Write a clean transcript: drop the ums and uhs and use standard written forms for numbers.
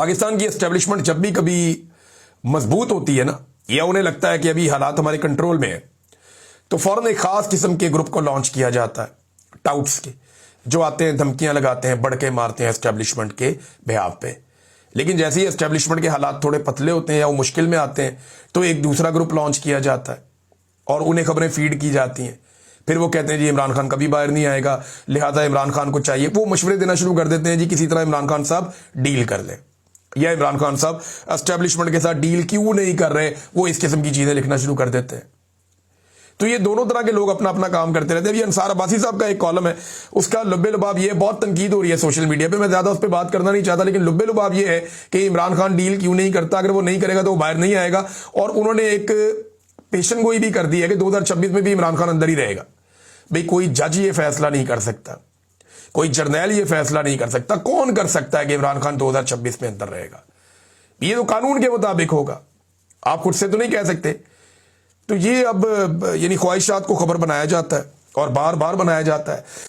पाकिस्तान की एस्टेब्लिशमेंट जब भी कभी मजबूत होती है ना, या उन्हें लगता है कि अभी हालात हमारे कंट्रोल में है, तो फौरन एक खास किस्म के ग्रुप को लॉन्च किया जाता है, टाउट्स के, जो आते हैं, धमकियां लगाते हैं, बड़के मारते हैं एस्टेब्लिशमेंट के बिहाफ पे। लेकिन जैसे ही एस्टेब्लिशमेंट के हालात थोड़े पतले होते हैं या वो मुश्किल में आते हैं, तो एक दूसरा ग्रुप लॉन्च किया जाता है और उन्हें खबरें फीड की जाती हैं। फिर वो कहते हैं जी इमरान खान कभी बाहर नहीं आएगा, लिहाजा इमरान खान को चाहिए। वो मशवरे देना शुरू कर देते हैं जी किसी तरह इमरान खान साहब डील कर लें, या इमरान खान साहब एस्टेब्लिशमेंट के साथ डील क्यों नहीं कर रहे, वो इस किस्म की चीजें लिखना शुरू कर देते हैं। तो ये दोनों तरह के लोग अपना अपना काम करते रहते हैं। अभी अंसार अब्बासी साहब का एक कॉलम है, उसका लुब्बे लुबाब ये, बहुत तनकीद हो रही है सोशल मीडिया पे, मैं ज्यादा उस पर बात करना नहीं चाहता, लेकिन लुब्बे लुबाब ये है कि इमरान खान डील क्यों नहीं करता, अगर वो नहीं करेगा तो वो बाहर नहीं आएगा। और उन्होंने एक पेशन गोई भी कर दी है कि 2026 में भी इमरान खान अंदर ही रहेगा। भाई कोई जज ये फैसला नहीं कर सकता, कोई जर्नैल ये फैसला नहीं कर सकता। कौन कर सकता है कि इमरान खान 2026 में अंदर रहेगा? ये तो कानून के मुताबिक होगा, आप खुद से तो नहीं कह सकते। तो ये अब यानी ख्वाहिशात को खबर बनाया जाता है और बार बार बनाया जाता है।